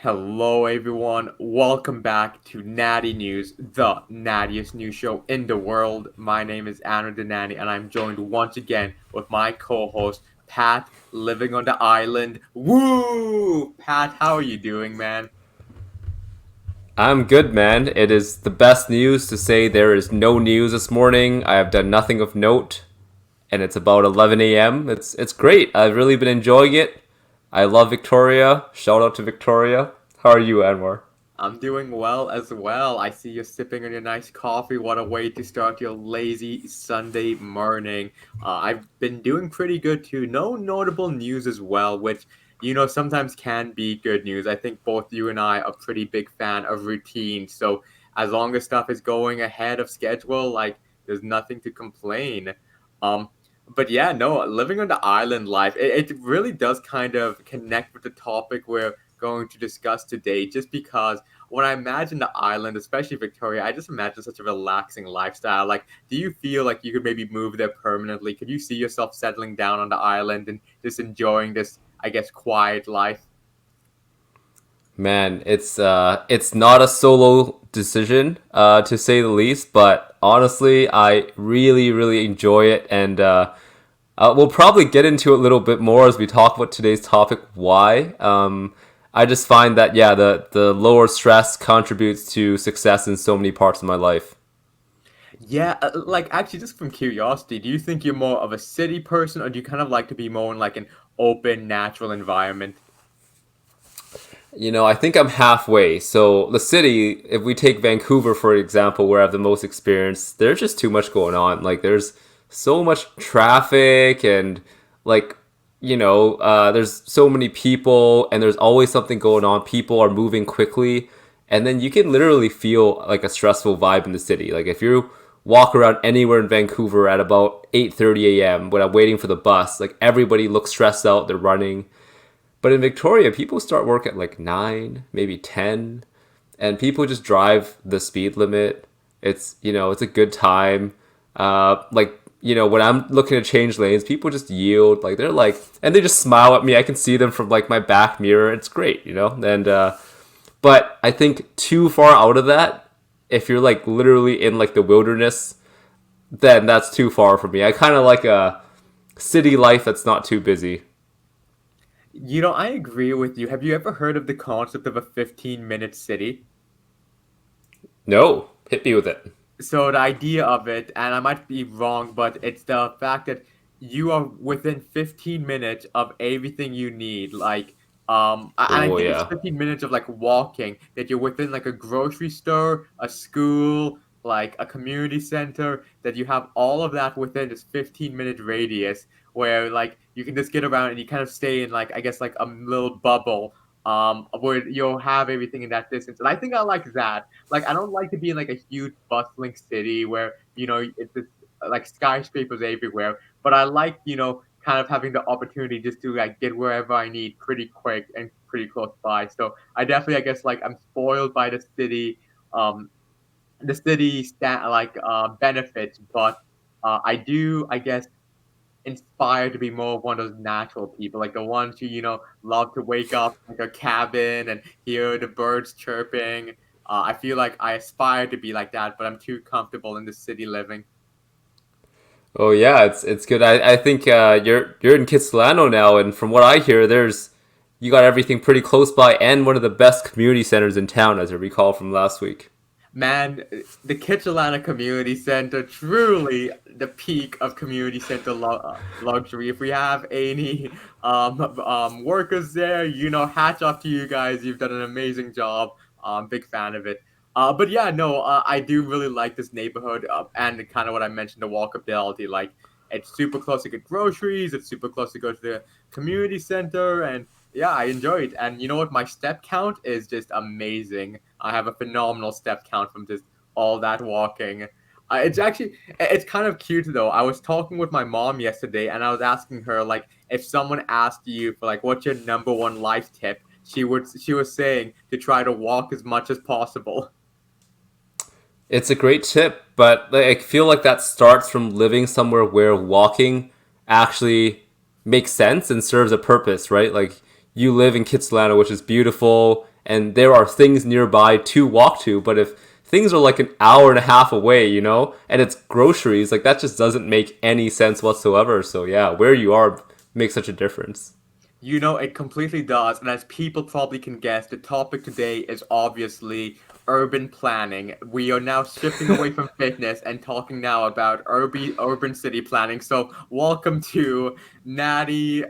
Hello, everyone. Welcome back to Natty News, the nattiest news show in the world. My name is Aaron the Natty, and I'm joined once again with my co-host Pat, living on the island. Woo! Pat, how are you doing, man? I'm good, man. It is the best news to say there is no news this morning. I have done nothing of note, and it's about 11 a.m. It's great. I've really been enjoying it. I love Victoria. Shout out to Victoria. How are you, Anwar? I'm doing well as well. I see you sipping on your nice coffee. What a way to start your lazy Sunday morning. I've been doing pretty good too. No notable news as well, which, sometimes can be good news. I think both you and I are pretty big fan of routine. So as long as stuff is going ahead of schedule, like there's nothing to complain. Um, but yeah, no, living on the island life, it really does kind of connect with the topic we're going to discuss today, just because when I imagine the island, especially Victoria, I just imagine such a relaxing lifestyle. Like, do you feel like you could maybe move there permanently? Could you see yourself settling down on the island and just enjoying this, I guess, quiet life? Man, it's not a solo decision, to say the least. But honestly, I really enjoy it, and we'll probably get into it a little bit more as we talk about today's topic. Why? I just find that yeah, the lower stress contributes to success in so many parts of my life. Yeah, like actually, just from curiosity, do you think you're more of a city person, or do you kind of like to be more in like an open, natural environment? I think I'm halfway. So the city, if we take Vancouver for example, where I have the most experience, there's just too much going on. Like there's so much traffic and like there's so many people and there's always something going on. People are moving quickly, and then you can literally feel like a stressful vibe in the city. Like if you walk around anywhere in Vancouver at about 8:30 a.m. when I'm waiting for the bus, like everybody looks stressed out. They're running. But in Victoria, people start work at like 9, maybe 10, and people just drive the speed limit. It's a good time. When I'm looking to change lanes, people just yield. Like they're like, and they just smile at me. I can see them from like my back mirror. It's great. But I think too far out of that, if you're like literally in like the wilderness, then that's too far for me. I kind of like a city life that's not too busy. I agree with you. Have you ever heard of the concept of a 15-minute city? No, hit me with it. So the idea of it, and I might be wrong, but it's the fact that you are within 15 minutes of everything you need. And I Oh think it's yeah. 15 minutes of like walking, that you're within like a grocery store, a school, like a community center, that you have all of that within this 15-minute radius where like you can just get around and you kind of stay in like, I guess, like a little bubble, where you'll have everything in that distance. And I think I like that. Like, I don't like to be in like a huge bustling city where, it's just like skyscrapers everywhere. But I like, kind of having the opportunity just to like get wherever I need pretty quick and pretty close by. So I definitely, I guess, like I'm spoiled by um, benefits, but I do, I guess, inspired to be more of one of those natural people, like the ones who, love to wake up in like a cabin and hear the birds chirping. I feel like I aspire to be like that, but I'm too comfortable in the city living. Oh yeah, it's good. I think you're in Kitsilano now, and from what I hear, there's you got everything pretty close by, and one of the best community centers in town, as I recall from last week. Man, the Kitsilana Community Center, truly the peak of community center luxury. If we have any workers there, hats off to you guys. You've done an amazing job. Big fan of it. But yeah, no, I do really like this neighborhood, and kind of what I mentioned, the walkability. Like, it's super close to get groceries. It's super close to go to the community center, and yeah, I enjoy it. And you know what? My step count is just amazing. I have a phenomenal step count from just all that walking. It's kind of cute though. I was talking with my mom yesterday, and I was asking her like, if someone asked you for like, what's your number one life tip? She was saying to try to walk as much as possible. It's a great tip, but like, I feel like that starts from living somewhere where walking actually makes sense and serves a purpose, right? Like you live in Kitsilano, which is beautiful, and there are things nearby to walk to. But if things are like an hour and a half away, and it's groceries, like that just doesn't make any sense whatsoever. So yeah, where you are makes such a difference. It completely does. And as people probably can guess, the topic today is obviously urban planning. We are now shifting away from fitness and talking now about urban city planning. So, welcome to Natty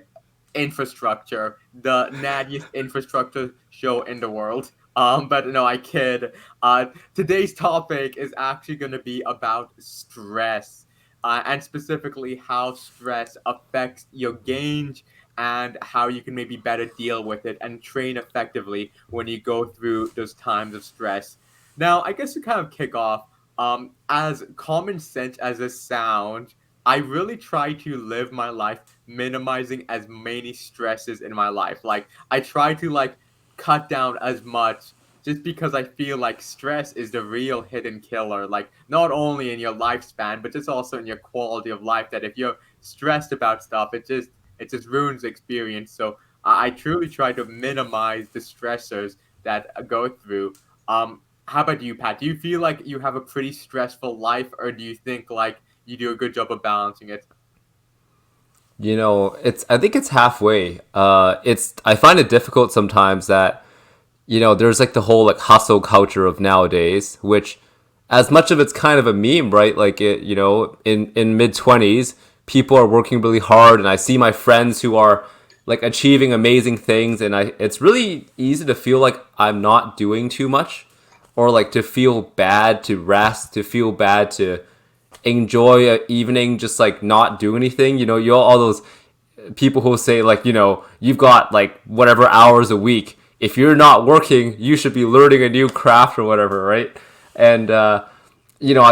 Infrastructure, the nattiest infrastructure show in the world. But no, I kid. Today's topic is actually going to be about stress, and specifically how stress affects your gains and how you can maybe better deal with it and train effectively when you go through those times of stress. Now, I guess to kind of kick off, as common sense as this sounds, I really try to live my life minimizing as many stresses in my life. Like I try to cut down as much just because I feel like stress is the real hidden killer. Like not only in your lifespan, but just also in your quality of life. That if you're stressed about stuff, it just ruins the experience. So I truly try to minimize the stressors that I go through. How about you, Pat? Do you feel like you have a pretty stressful life, or do you think like you do a good job of balancing it? It's I think it's halfway. It's I find it difficult sometimes that there's like the whole like hustle culture of nowadays, which as much of it's kind of a meme, right? Like in mid 20s, people are working really hard, and I see my friends who are like achieving amazing things, and it's really easy to feel like I'm not doing too much, or like to feel bad to rest, to feel bad to enjoy an evening just like not do anything. You all those people who say like, you've got like whatever hours a week. If you're not working, you should be learning a new craft or whatever, right? And I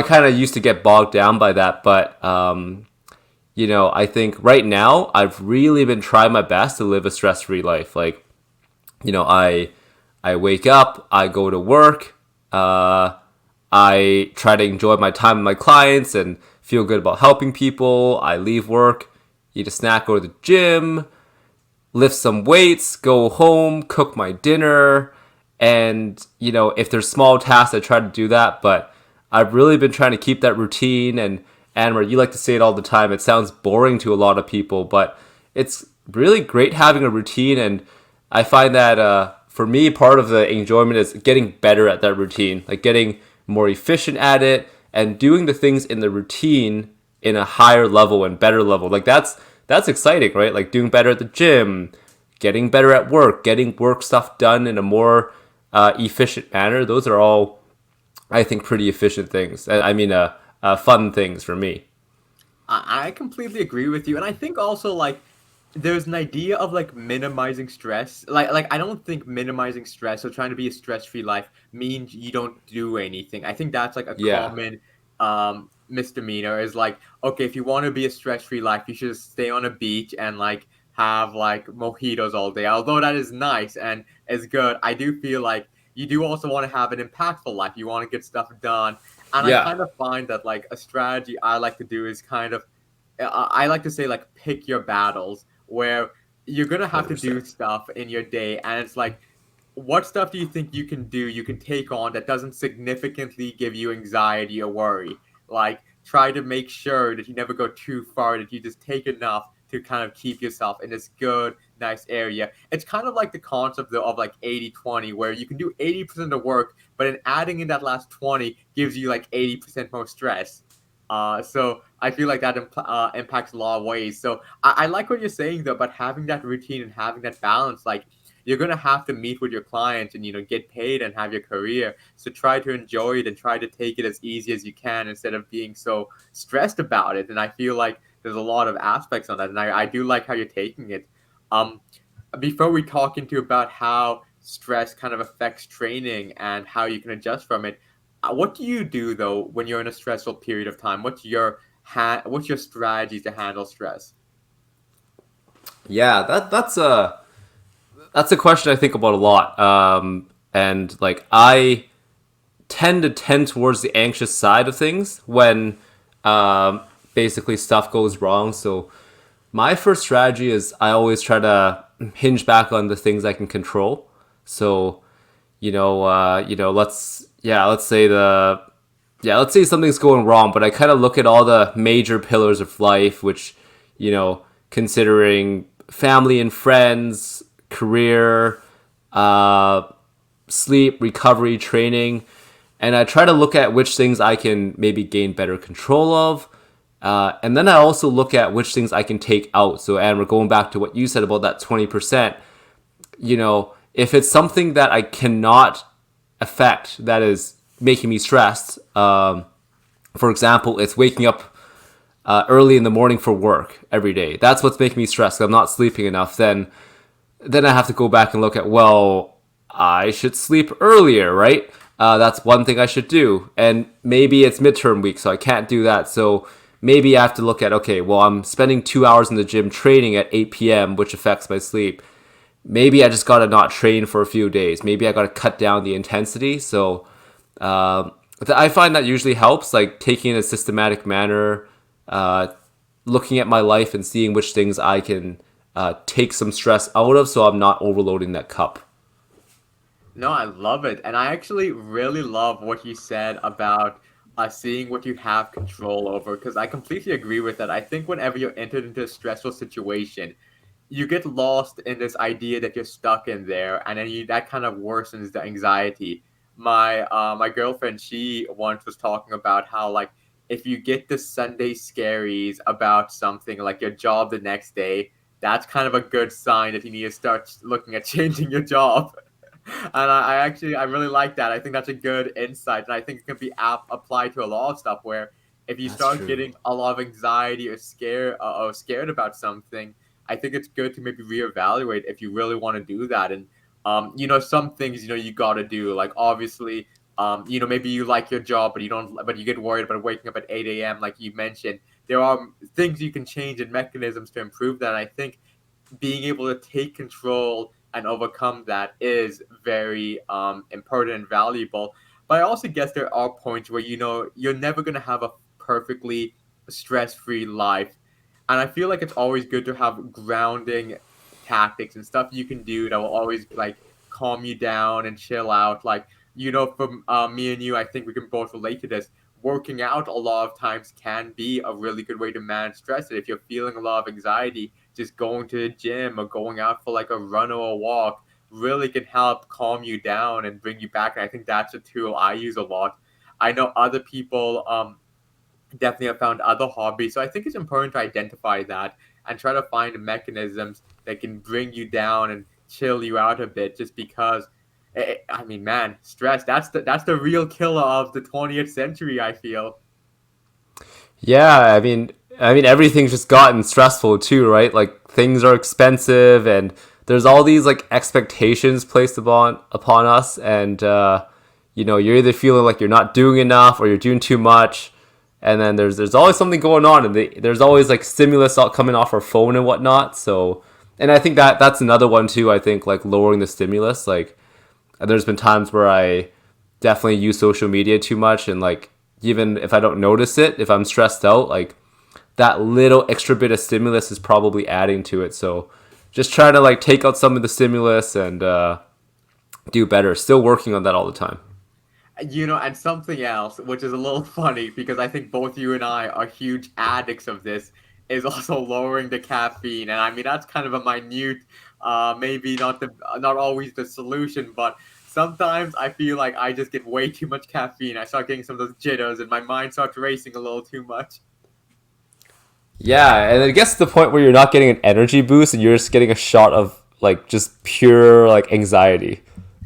kind of used to get bogged down by that, but I think right now I've really been trying my best to live a stress-free life. Like, I wake up, I go to work, I try to enjoy my time with my clients and feel good about helping people. I leave work, eat a snack, go to the gym, lift some weights, go home, cook my dinner. And, if there's small tasks, I try to do that. But I've really been trying to keep that routine. And Anwar, you like to say it all the time. It sounds boring to a lot of people, but it's really great having a routine. And I find that for me, part of the enjoyment is getting better at that routine, like getting more efficient at it and doing the things in the routine in a higher level and better level. Like that's exciting, right? Like doing better at the gym, getting better at work, getting work stuff done in a more efficient manner. Those are all, I think, pretty efficient things. I mean, fun things for me. I completely agree with you, and I think also like there's an idea of like minimizing stress. Like I don't think minimizing stress or trying to be a stress-free life means you don't do anything. I think that's like a Yeah. common misdemeanor is like, okay, if you want to be a stress-free life, you should stay on a beach and like have like mojitos all day. Although that is nice and is good, I do feel like you do also want to have an impactful life. You want to get stuff done. And I Yeah. kind of find that like a strategy I like to do is kind of I like to say like pick your battles where you're gonna have to do 100%. stuff in your day, and it's like, what stuff do you think you can do, you can take on that doesn't significantly give you anxiety or worry? Like, try to make sure that you never go too far, that you just take enough to kind of keep yourself in this good, nice area. It's kind of like the concept of like 80-20, where you can do 80% of the work, but in adding in that last 20 gives you like 80% more stress. So I feel like that impacts a lot of ways. So I like what you're saying though about having that routine and having that balance. Like you're gonna have to meet with your clients and get paid and have your career. So try to enjoy it and try to take it as easy as you can instead of being so stressed about it. And I feel like there's a lot of aspects on that, and I do like how you're taking it. Um, Before we talk into about how stress kind of affects training and how you can adjust from it, what do you do though when you're in a stressful period of time? What's your strategy to handle stress? Yeah, that's a question I think about a lot. And like I tend towards the anxious side of things when basically stuff goes wrong. So my first strategy is I always try to hinge back on the things I can control. So let's say let's say something's going wrong, but I kind of look at all the major pillars of life, which, considering family and friends, career, uh, sleep, recovery, training, and I try to look at which things I can maybe gain better control of. And then I also look at which things I can take out. So, and we're going back to what you said about that 20%. If it's something that I cannot affect that is making me stressed, for example, it's waking up early in the morning for work every day. That's what's making me stressed. I'm not sleeping enough. Then I have to go back and look at, well, I should sleep earlier, right? That's one thing I should do. And maybe it's midterm week, so I can't do that. So maybe I have to look at, okay, well, I'm spending 2 hours in the gym training at 8 p.m., which affects my sleep. Maybe I just got to not train for a few days. Maybe I got to cut down the intensity. So I find that usually helps, like taking in a systematic manner, looking at my life and seeing which things I can take some stress out of so I'm not overloading that cup. No, I love it. And I actually really love what you said about seeing what you have control over, because I completely agree with that. I think whenever you're entered into a stressful situation, you get lost in this idea that you're stuck in there, and then that kind of worsens the anxiety. My girlfriend, she once was talking about how, like, if you get the Sunday scaries about something like your job the next day, that's kind of a good sign that you need to start looking at changing your job. And I really like that. I think that's a good insight, and I think it can be applied to a lot of stuff. Where if you That's start true. getting a lot of anxiety or scared about something, I think it's good to maybe reevaluate if you really want to do that. And some things you got to do. Like obviously, maybe you like your job, but you don't, but you get worried about waking up at 8 a.m. Like you mentioned, there are things you can change and mechanisms to improve that. And I think being able to take control and overcome that is very important and valuable. But I also guess there are points where you're never going to have a perfectly stress-free life, and I feel like it's always good to have grounding tactics and stuff you can do that will always like calm you down and chill out. Like from me and you, I think we can both relate to this. Working out a lot of times can be a really good way to manage stress. And if you're feeling a lot of anxiety, just going to the gym or going out for like a run or a walk really can help calm you down and bring you back. And I think that's a tool I use a lot. I know other people definitely have found other hobbies. So I think it's important to identify that and try to find mechanisms that can bring you down and chill you out a bit, just because I mean, man, stress, that's the real killer of the 20th century, I feel. Yeah, I mean everything's just gotten stressful too, right? Like things are expensive and there's all these like expectations placed upon us and you're either feeling like you're not doing enough or you're doing too much. And then there's always something going on and there's always like stimulus coming off our phone and whatnot. So and I think that's another one too, I think like lowering the stimulus. Like there's been times where I definitely use social media too much and like even if I don't notice it, if I'm stressed out, like that little extra bit of stimulus is probably adding to it. So just trying to like take out some of the stimulus and do better. Still working on that all the time. And something else, which is a little funny because I think both you and I are huge addicts of this, is also lowering the caffeine. And I mean, that's kind of a minute, maybe not always the solution, but sometimes I feel like I just get way too much caffeine. I start getting some of those jitters and my mind starts racing a little too much. Yeah, and it gets to the point where you're not getting an energy boost and you're just getting a shot of like just pure like anxiety.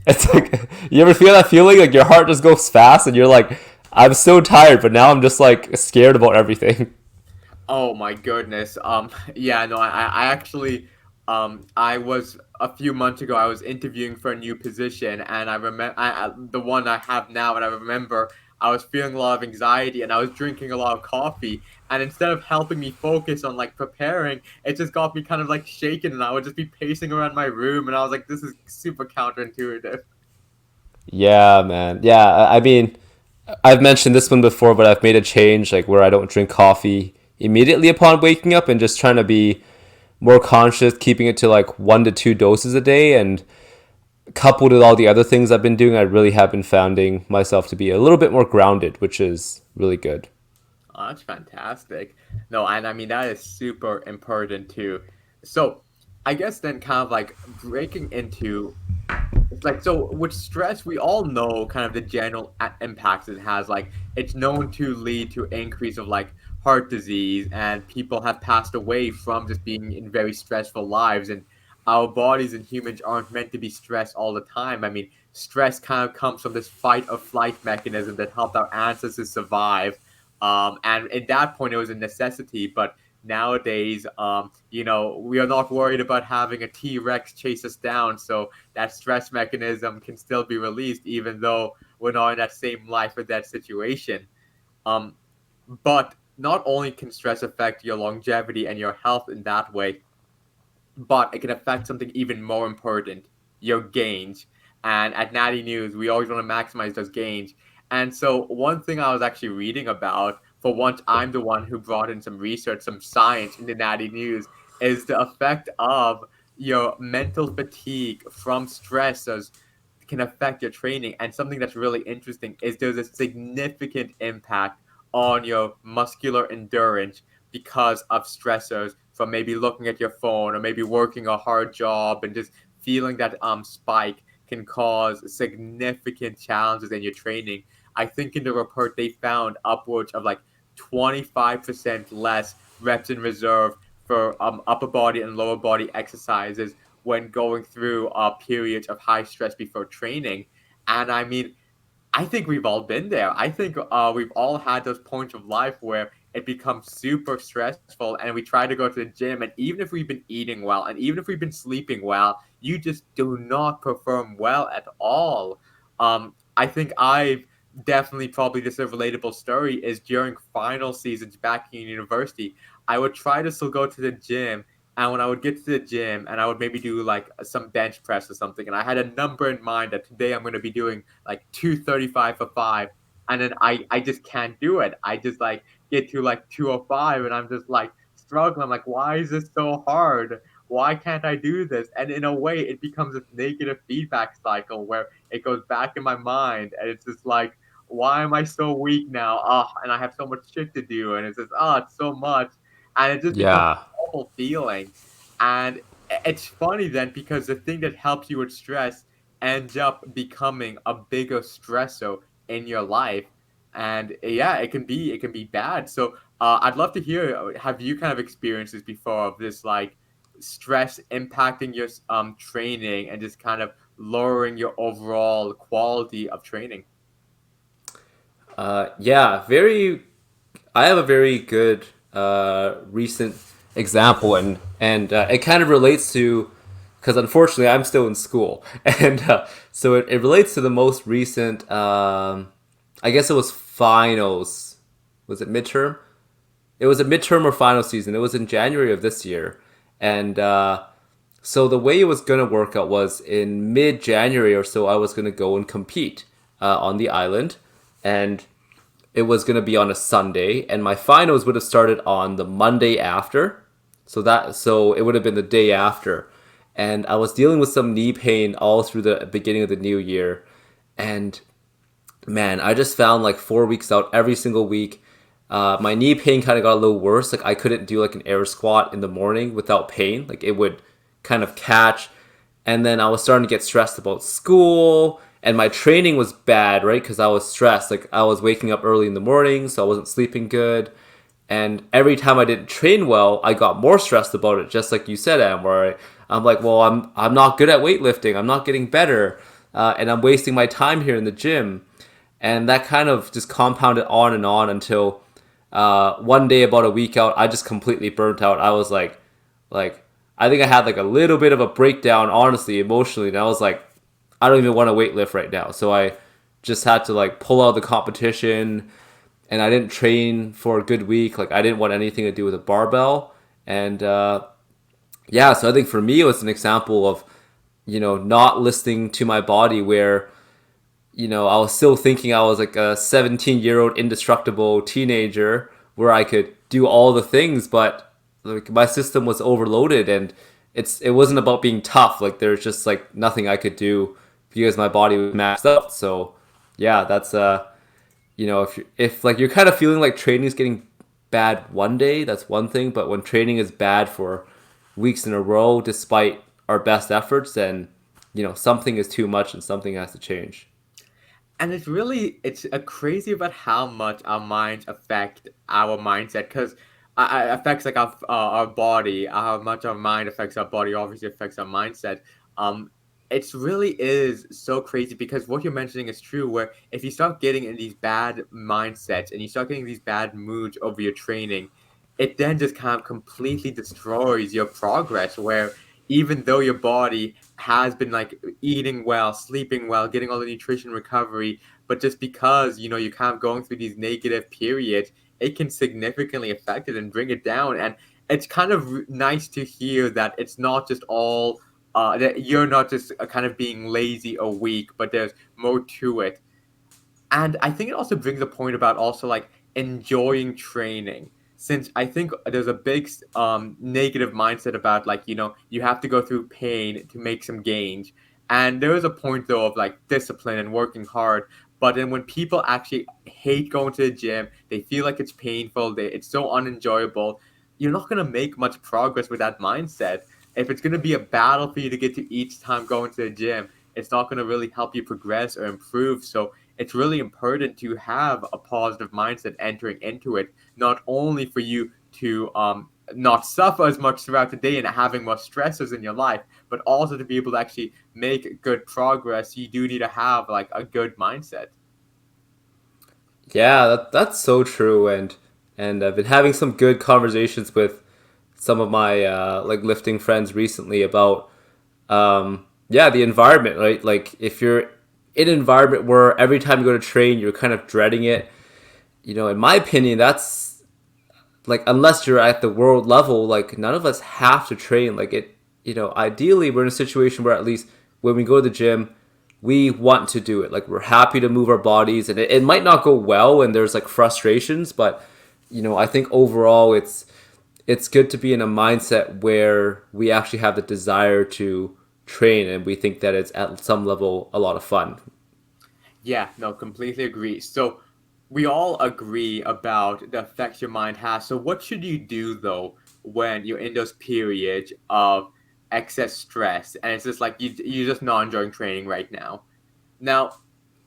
It's like you ever feel that feeling like your heart just goes fast and you're like, I'm so tired, but now I'm just like scared about everything. Oh my goodness. Yeah, no, I actually, I was a few months ago. I was interviewing for a new position, and I remember the one I have now, and I remember I was feeling a lot of anxiety, and I was drinking a lot of coffee, and instead of helping me focus on like preparing, it just got me kind of like shaken, and I would just be pacing around my room, and I was like, this is super counterintuitive. Yeah, man. Yeah, I mean, I've mentioned this one before, but I've made a change like where I don't drink coffee immediately upon waking up and just trying to be more conscious, keeping it to like 1 to 2 doses a day. And coupled with all the other things I've been doing, I really have been finding myself to be a little bit more grounded, which is really good. Oh, that's fantastic. No, and I mean that is super important too. So, I guess then kind of like breaking into it's like so with stress, we all know kind of the general impacts it has. Like it's known to lead to increase of like heart disease, and people have passed away from just being in very stressful lives. And our bodies and humans aren't meant to be stressed all the time. I mean, stress kind of comes from this fight or flight mechanism that helped our ancestors survive. And at that point, it was a necessity, but nowadays, we are not worried about having a T-Rex chase us down, so that stress mechanism can still be released, even though we're not in that same life or that situation. Um, but not only can stress affect your longevity and your health in that way, but it can affect something even more important, your gains. And at Natty News, we always want to maximize those gains. And so, one thing I was actually reading about, for once, I'm the one who brought in some research, some science into Natty News, is the effect of your mental fatigue from stressors can affect your training. And something that's really interesting is there's a significant impact on your muscular endurance because of stressors from maybe looking at your phone or maybe working a hard job, and just feeling that spike can cause significant challenges in your training. I think in the report they found upwards of like 25% less reps in reserve for upper body and lower body exercises when going through periods of high stress before training. And I mean, I think we've all been there. I think we've all had those points of life where it becomes super stressful and we try to go to the gym. And even if we've been eating well and even if we've been sleeping well, you just do not perform well at all. I think I've definitely probably just a relatable story is during final seasons back in university, I would try to still go to the gym. And when I would get to the gym and I would maybe do like some bench press or something, and I had a number in mind that today I'm going to be doing like 235 for five, and then I just can't do it. I just like get to like 205 and I'm just like struggling. I'm like, why is this so hard? Why can't I do this? And in a way, it becomes this negative feedback cycle where it goes back in my mind, and it's just like, why am I so weak now? Oh, and I have so much shit to do, and it's just it's so much, and it just becomes Yeah. an awful feeling. And it's funny then because the thing that helps you with stress ends up becoming a bigger stressor in your life. And yeah, it can be bad. So I'd love to hear, have you kind of experienced this before, of this like stress impacting your training and just kind of lowering your overall quality of training? Yeah, very. I have a very good recent example, and it kind of relates to because unfortunately I'm still in school, and so it relates to the most recent. I guess it was finals. Was it midterm? It was a midterm or final season. It was in January of this year, and so the way it was gonna work out was in mid January or so. I was gonna go and compete on the island, and it was going to be on a Sunday, and my finals would have started on the Monday after. So it would have been the day after. And I was dealing with some knee pain all through the beginning of the new year. And man, I just found like 4 weeks out, every single week, my knee pain kind of got a little worse. Like I couldn't do like an air squat in the morning without pain. Like it would kind of catch. And then I was starting to get stressed about school, and my training was bad, right? Because I was stressed. Like I was waking up early in the morning, so I wasn't sleeping good. And every time I didn't train well, I got more stressed about it, just like you said, Am. I'm like, well, I'm not good at weightlifting. I'm not getting better, and I'm wasting my time here in the gym. And that kind of just compounded on and on until one day, about a week out, I just completely burnt out. I was like I think I had like a little bit of a breakdown, honestly, emotionally, and I was like, I don't even want to weightlift right now. So I just had to like pull out of the competition, and I didn't train for a good week. Like I didn't want anything to do with a barbell, and yeah, so I think for me it was an example of not listening to my body, where I was still thinking I was like a 17-year-old indestructible teenager where I could do all the things, but like my system was overloaded, and it wasn't about being tough. Like there's just like nothing I could do because my body was maxed out. So yeah, that's if like you're kind of feeling like training is getting bad one day, that's one thing. But when training is bad for weeks in a row, despite our best efforts, then something is too much and something has to change. And it's a crazy about how much our minds affect our mindset because affects like our body, how much our mind affects our body obviously affects our mindset. Um, it's really is so crazy because what you're mentioning is true. Where if you start getting in these bad mindsets and you start getting these bad moods over your training, it then just kind of completely destroys your progress. Where even though your body has been like eating well, sleeping well, getting all the nutrition recovery, but just because you're kind of going through these negative periods, it can significantly affect it and bring it down. And it's kind of nice to hear that it's not just all that you're not just kind of being lazy or weak, but there's more to it. And I think it also brings a point about also like enjoying training. Since I think there's a big negative mindset about like, you have to go through pain to make some gains. And there is a point though of like discipline and working hard. But then when people actually hate going to the gym, they feel like it's painful, it's so unenjoyable, you're not going to make much progress with that mindset. If it's going to be a battle for you to get to each time going to the gym, it's not going to really help you progress or improve. So it's really important to have a positive mindset entering into it, not only for you to not suffer as much throughout the day and having more stressors in your life, but also to be able to actually make good progress. You do need to have like a good mindset. Yeah, that's so true, and I've been having some good conversations with some of my like lifting friends recently about yeah, the environment, right? Like if you're in an environment where every time you go to train you're kind of dreading it, in my opinion, that's like unless you're at the world level, like none of us have to train. Like it, ideally we're in a situation where at least when we go to the gym, we want to do it. Like we're happy to move our bodies, and it might not go well, and there's like frustrations, but I think overall it's good to be in a mindset where we actually have the desire to train and we think that it's at some level a lot of fun. Yeah, no, completely agree. So we all agree about the effects your mind has. So what should you do though when you're in those periods of excess stress and it's just like you're just not enjoying training right now? Now,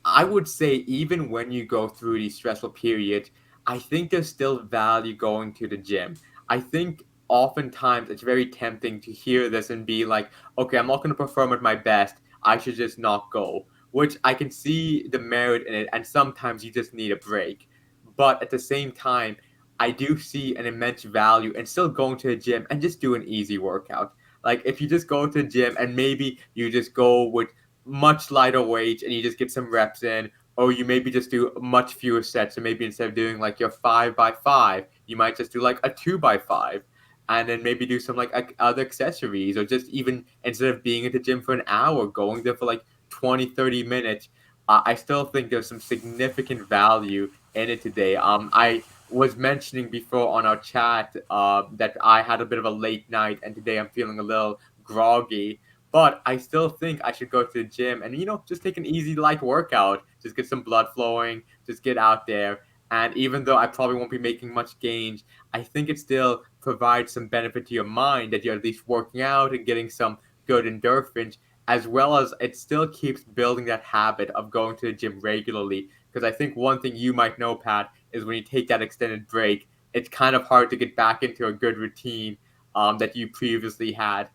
I would say even when you go through these stressful periods, I think there's still value going to the gym. I think oftentimes it's very tempting to hear this and be like, okay, I'm not going to perform at my best. I should just not go, which I can see the merit in it. And sometimes you just need a break. But at the same time, I do see an immense value in still going to the gym and just do an easy workout. Like if you just go to the gym and maybe you just go with much lighter weight and you just get some reps in, or you maybe just do much fewer sets. So maybe instead of doing like your 5x5, you might just do like a 2x5, and then maybe do some like other accessories, or just even instead of being at the gym for an hour, going there for like 20, 30 minutes. I still think there's some significant value in it today. I was mentioning before on our chat that I had a bit of a late night, and today I'm feeling a little groggy, but I still think I should go to the gym and just take an easy light workout, just get some blood flowing, just get out there. And even though I probably won't be making much gains, I think it still provides some benefit to your mind that you're at least working out and getting some good endorphins, as well as it still keeps building that habit of going to the gym regularly. Because I think one thing you might know, Pat, is when you take that extended break, it's kind of hard to get back into a good routine that you previously had.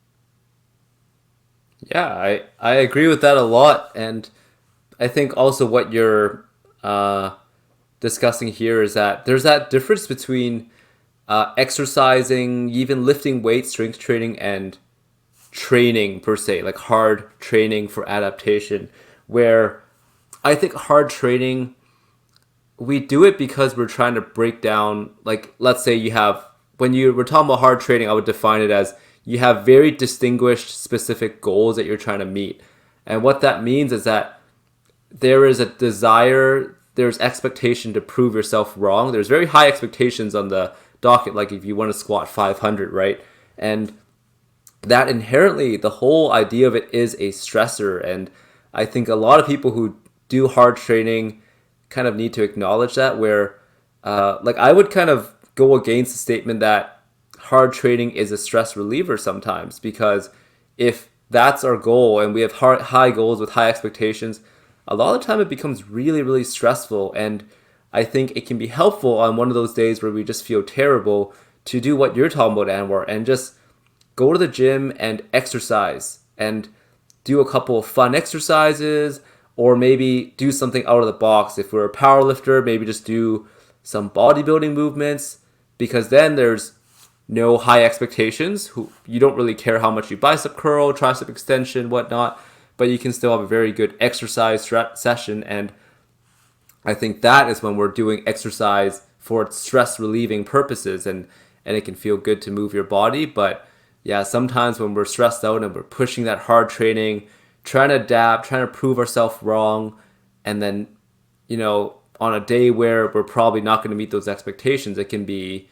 Yeah, I agree with that a lot, and I think also what you're uh, discussing here is that there's that difference between exercising, even lifting weights, strength training, and training per se, like hard training for adaptation. Where I think hard training, we do it because we're trying to break down, like, let's say you have, when you were talking about hard training, I would define it as you have very distinguished specific goals that you're trying to meet. And what that means is that there is a desire, there's expectation to prove yourself wrong. There's very high expectations on the docket, like if you want to squat 500, right? And that inherently the whole idea of it is a stressor. And I think a lot of people who do hard training kind of need to acknowledge that, where like I would kind of go against the statement that hard training is a stress reliever sometimes, because if that's our goal and we have high goals with high expectations, a lot of the time it becomes really, really stressful. And I think it can be helpful on one of those days where we just feel terrible to do what you're talking about, Anwar, and just go to the gym and exercise and do a couple of fun exercises, or maybe do something out of the box. If we're a power lifter, maybe just do some bodybuilding movements, because then there's no high expectations. You don't really care how much you bicep curl, tricep extension, whatnot, but you can still have a very good exercise session. And I think that is when we're doing exercise for its stress relieving purposes, and it can feel good to move your body. But yeah, sometimes when we're stressed out and we're pushing that hard training, trying to adapt, trying to prove ourselves wrong, and then, on a day where we're probably not going to meet those expectations, it can be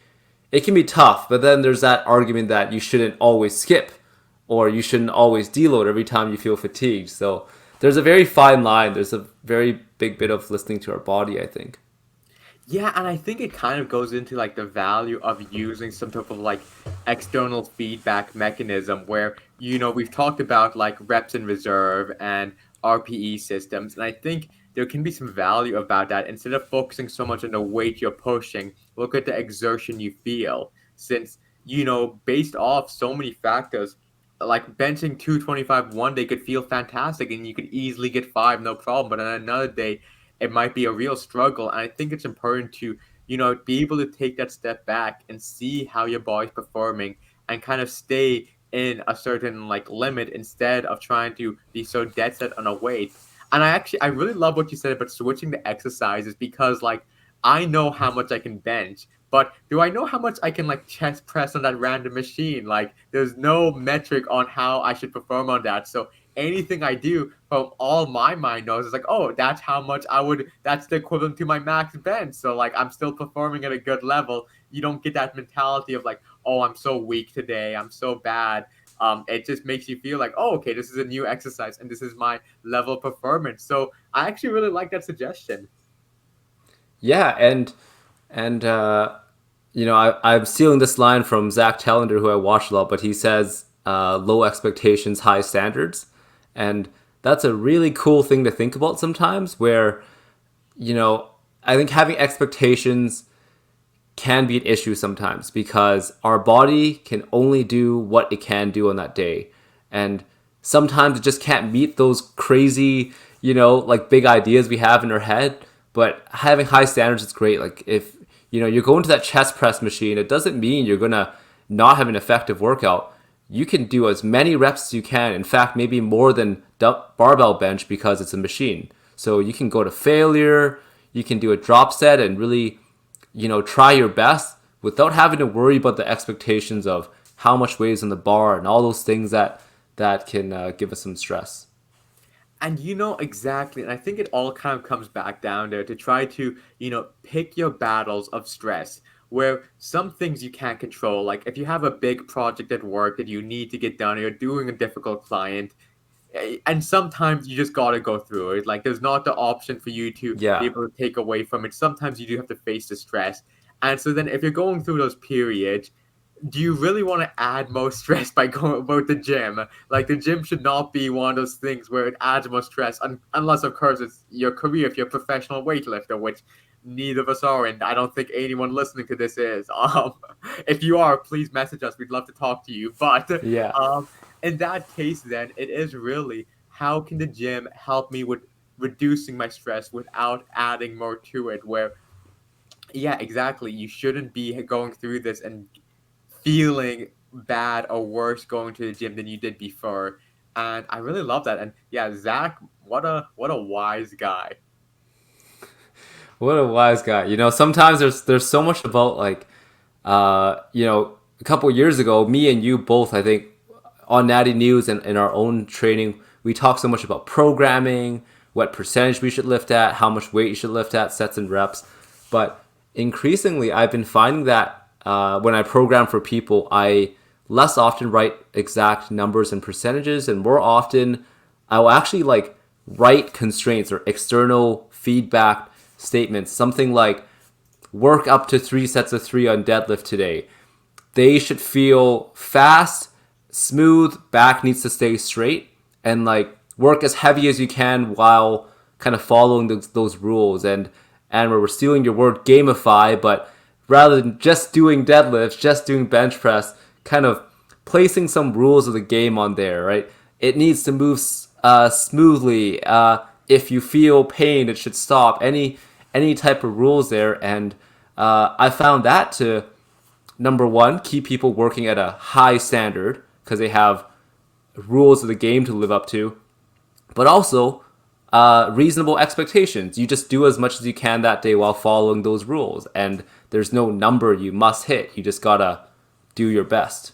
tough. But then there's that argument that you shouldn't always skip, or you shouldn't always deload every time you feel fatigued. So there's a very fine line. There's a very big bit of listening to our body, I think. Yeah, and I think it kind of goes into like the value of using some type of like external feedback mechanism where, we've talked about like reps in reserve and RPE systems. And I think there can be some value about that. Instead of focusing so much on the weight you're pushing, look at the exertion you feel. Since, based off so many factors, like benching 225 one day could feel fantastic and you could easily get five, no problem. But on another day, it might be a real struggle. And I think it's important to, be able to take that step back and see how your body's performing and kind of stay in a certain like limit instead of trying to be so dead set on a weight. And I really love what you said about switching the exercises because like I know how much I can bench, but do I know how much I can like chest press on that random machine? Like there's no metric on how I should perform on that. So anything I do from all my mind knows is like, oh, that's how much that's the equivalent to my max bench. So like I'm still performing at a good level. You don't get that mentality of like, oh, I'm so weak today. I'm so bad. It just makes you feel like, oh, okay, this is a new exercise and this is my level of performance. So I actually really like that suggestion. Yeah, and I'm stealing this line from Zach Tellender, who I watch a lot, but he says, "Low expectations, high standards," and that's a really cool thing to think about sometimes. Where you know, I think having expectations can be an issue sometimes because our body can only do what it can do on that day. And sometimes it just can't meet those crazy, like big ideas we have in our head. But having high standards is great. Like if, you're going to that chest press machine, it doesn't mean you're going to not have an effective workout. You can do as many reps as you can. In fact, maybe more than barbell bench because it's a machine. So you can go to failure, you can do a drop set and really try your best without having to worry about the expectations of how much weight is on the bar and all those things that can give us some stress. And you know exactly, and I think it all kind of comes back down there to try to, pick your battles of stress. Where some things you can't control, like if you have a big project at work that you need to get done, or you're doing a difficult client, and sometimes you just gotta go through it. Like there's not the option for you to be Yeah. able to take away from it. Sometimes you do have to face the stress. And so then if you're going through those periods, do you really want to add more stress by going about the gym? Like the gym should not be one of those things where it adds more stress, unless of course it's your career if you're a professional weightlifter, which neither of us are, and I don't think anyone listening to this is. If you are, please message us. We'd love to talk to you. But Yeah. um, in that case, then it is really how can the gym help me with reducing my stress without adding more to it? Where yeah, exactly. You shouldn't be going through this and feeling bad or worse going to the gym than you did before. And I really love that. And yeah, Zach, what a wise guy. What a wise guy. Sometimes there's so much about like a couple years ago, me and you both, I think, on Natty News and in our own training, we talk so much about programming, what percentage we should lift at, how much weight you should lift at, sets and reps. But increasingly, I've been finding that when I program for people, I less often write exact numbers and percentages, and more often I will actually like write constraints or external feedback statements, something like work up to 3 sets of 3 on deadlift today. They should feel fast, smooth, back needs to stay straight, and like work as heavy as you can while kind of following those rules. And we're stealing your word gamify, but rather than just doing deadlifts, just doing bench press, kind of placing some rules of the game on there, right? It needs to move smoothly. If you feel pain, it should stop. Any type of rules there, and I found that to number one, keep people working at a high standard because they have rules of the game to live up to, but also reasonable expectations. You just do as much as you can that day while following those rules, and there's no number you must hit. You just gotta do your best.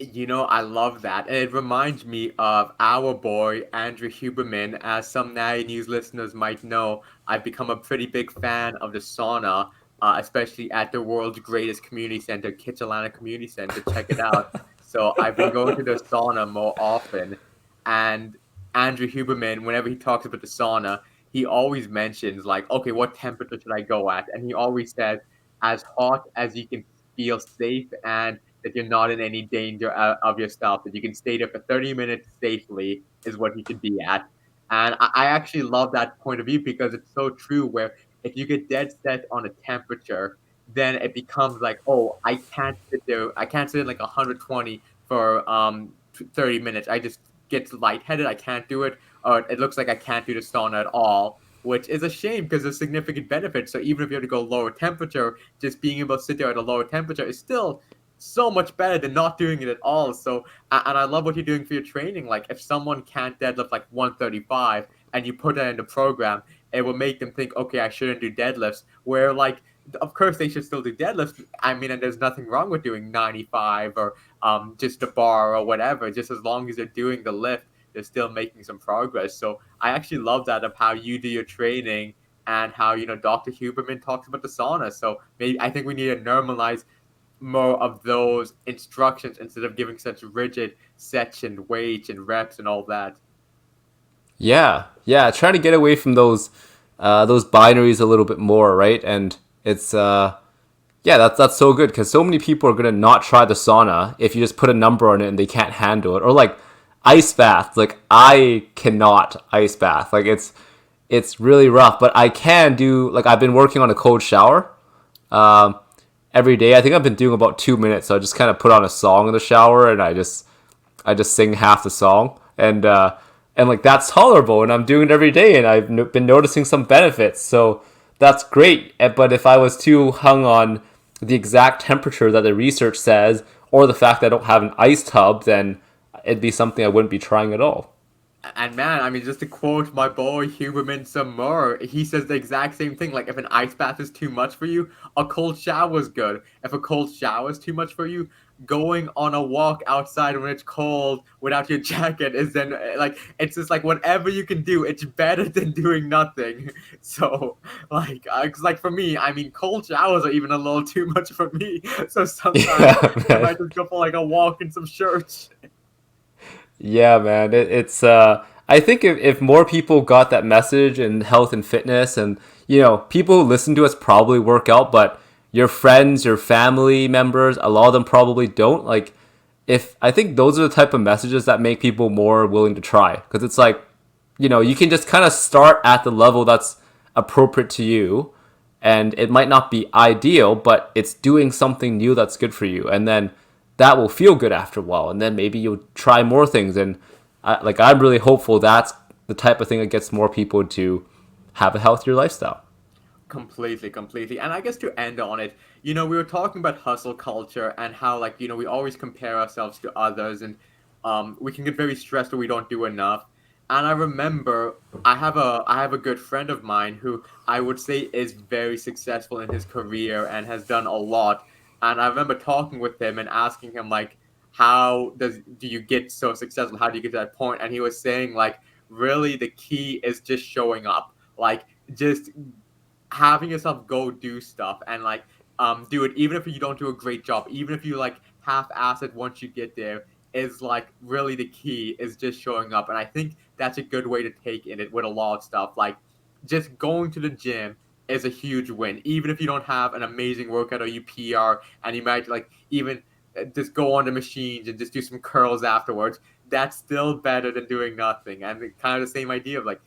I love that. And it reminds me of our boy, Andrew Huberman. As some Natty News listeners might know, I've become a pretty big fan of the sauna, especially at the world's greatest community center, Kitsilano Community Center. Check it out. So I've been going to the sauna more often. And Andrew Huberman, whenever he talks about the sauna, he always mentions, like, okay, what temperature should I go at? And he always says, as hot as you can feel safe and that you're not in any danger of yourself, that you can stay there for 30 minutes safely is what you should be at. And I actually love that point of view because it's so true. Where if you get dead set on a temperature, then it becomes like, oh, I can't sit in like 120 for 30 minutes. I just get lightheaded. I can't do it, or it looks like I can't do the sauna at all, which is a shame because there's significant benefits. So even if you have to go lower temperature, just being able to sit there at a lower temperature is still so much better than not doing it at all. So, and I love what you're doing for your training. Like, if someone can't deadlift like 135 and you put that in the program, it will make them think, okay, I shouldn't do deadlifts. Where, like, of course, they should still do deadlifts. I mean, and there's nothing wrong with doing 95 or just a bar or whatever. Just as long as they're doing the lift, they're still making some progress. So, I actually love that of how you do your training and how, Dr. Huberman talks about the sauna. So, maybe I think we need to normalize more of those instructions instead of giving such rigid sets and weights and reps and all that. Yeah, yeah. Try to get away from those binaries a little bit more, right? And it's yeah, that's so good because so many people are gonna not try the sauna if you just put a number on it and they can't handle it, or like ice bath. Like I cannot ice bath. Like it's really rough, but I can do like I've been working on a cold shower um, every day. I think I've been doing about 2 minutes, so I just kind of put on a song in the shower and I just sing half the song and like that's tolerable and I'm doing it every day and I've been noticing some benefits. So that's great. But if I was too hung on the exact temperature that the research says or the fact that I don't have an ice tub, then it'd be something I wouldn't be trying at all. And man, I mean, just to quote my boy Huberman some more, he says the exact same thing. Like, if an ice bath is too much for you, a cold shower is good. If a cold shower is too much for you, going on a walk outside when it's cold without your jacket is then like it's just like whatever you can do, it's better than doing nothing. So, like, 'cause, like for me, I mean, cold showers are even a little too much for me. So sometimes Yeah, I man. might just go for like a walk in some shirts. Yeah, man. It's I think if more people got that message in health and fitness and people who listen to us probably work out, but your friends, your family members, a lot of them probably don't. Like if I think those are the type of messages that make people more willing to try because it's like, you can just kind of start at the level that's appropriate to you and it might not be ideal, but it's doing something new that's good for you. And then that will feel good after a while. And then maybe you'll try more things. And I'm really hopeful that's the type of thing that gets more people to have a healthier lifestyle. Completely, completely. And I guess to end on it, we were talking about hustle culture and how, like, we always compare ourselves to others and we can get very stressed when we don't do enough. And I remember I have a good friend of mine who I would say is very successful in his career and has done a lot. And I remember talking with him and asking him, like, how do you get so successful? How do you get to that point? And he was saying, like, really the key is just showing up. Like, just having yourself go do stuff and, like, do it even if you don't do a great job, even if you, like, half-ass it once you get there is like really the key is just showing up. And I think that's a good way to take in it with a lot of stuff. Like just going to the gym is a huge win. Even if you don't have an amazing workout or you PR and you might like even just go on the machines and just do some curls afterwards, that's still better than doing nothing. And kind of the same idea of like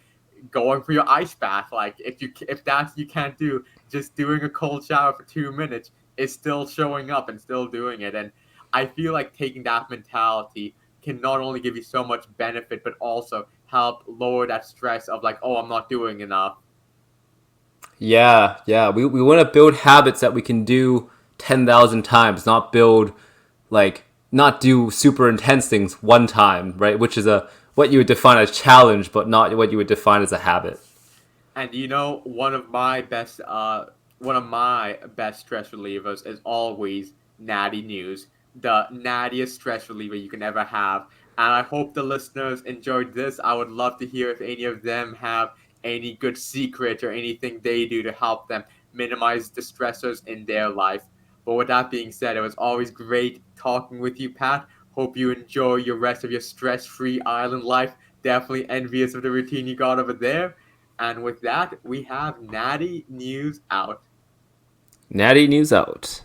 going for your ice bath. Like if that's you can't do, just doing a cold shower for 2 minutes is still showing up and still doing it. And I feel like taking that mentality can not only give you so much benefit, but also help lower that stress of like, oh, I'm not doing enough. Yeah, yeah. We want to build habits that we can do 10,000 times, not build like not do super intense things one time, right? Which is a what you would define as challenge, but not what you would define as a habit. And you know, one of my best stress relievers is always Natty News, the nattiest stress reliever you can ever have. And I hope the listeners enjoyed this. I would love to hear if any of them have any good secret or anything they do to help them minimize the stressors in their life. But with that being said, it was always great talking with you, Pat. Hope you enjoy your rest of your stress-free island life. Definitely envious of the routine you got over there. And with that, we have Natty News out. Natty news out.